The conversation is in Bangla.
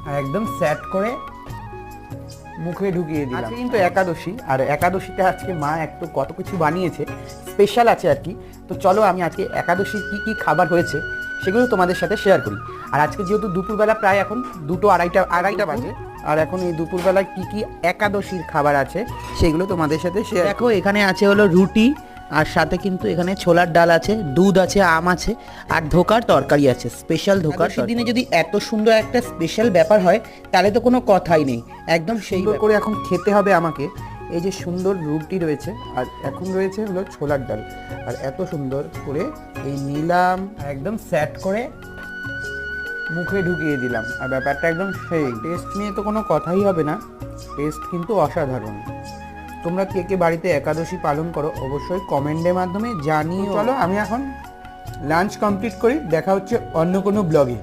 আর একদম সেট করে মুখে ঢুকিয়ে দিলাম। আজকে কিন্তু একাদশী, আর একাদশীতে আজকে মা একটু কত কিছু বানিয়েছে, স্পেশাল আছে আর কি। তো চলো আমি আজকে একাদশীর কি কি খাবার হয়েছে সেগুলো তোমাদের সাথে শেয়ার করি। আর আজকে যেহেতু দুপুরবেলা প্রায় এখন 2টো আড়াইটা বাজে, আর এখন এই দুপুরবেলায় কি কি একাদশীর খাবার আছে সেগুলো তোমাদের সাথে শেয়ার। দেখো এখানে আছে হলো রুটি, আর সাথে কিন্তু এখানে ছোলার ডাল আছে, দুধ আছে, আম আছে, আর ধোকার তরকারি আছে, স্পেশাল ধোকার। সেদিনে যদি এত সুন্দর একটা স্পেশাল ব্যাপার হয় তাহলে তো কোনো কথাই নেই, একদম সেই করে এখন খেতে হবে আমাকে। এই যে সুন্দর রুটি রয়েছে, আর এখন রয়েছে হলো ছোলার ডাল, আর এত সুন্দর করে এই নিলাম, একদম সেট করে মুখে ঢুকিয়ে দিলাম। আর ব্যাপারটা একদম সেই, টেস্ট নিয়ে তো কোনো কথাই হবে না, টেস্ট কিন্তু অসাধারণ। তোমরা কে কে বাড়িতে একাদশী পালন করো অবশ্যই কমেন্টের মাধ্যমে জানিও। চলো আমি এখন লাঞ্চ কমপ্লিট করি, দেখা হচ্ছে অন্য কোনো ব্লগে।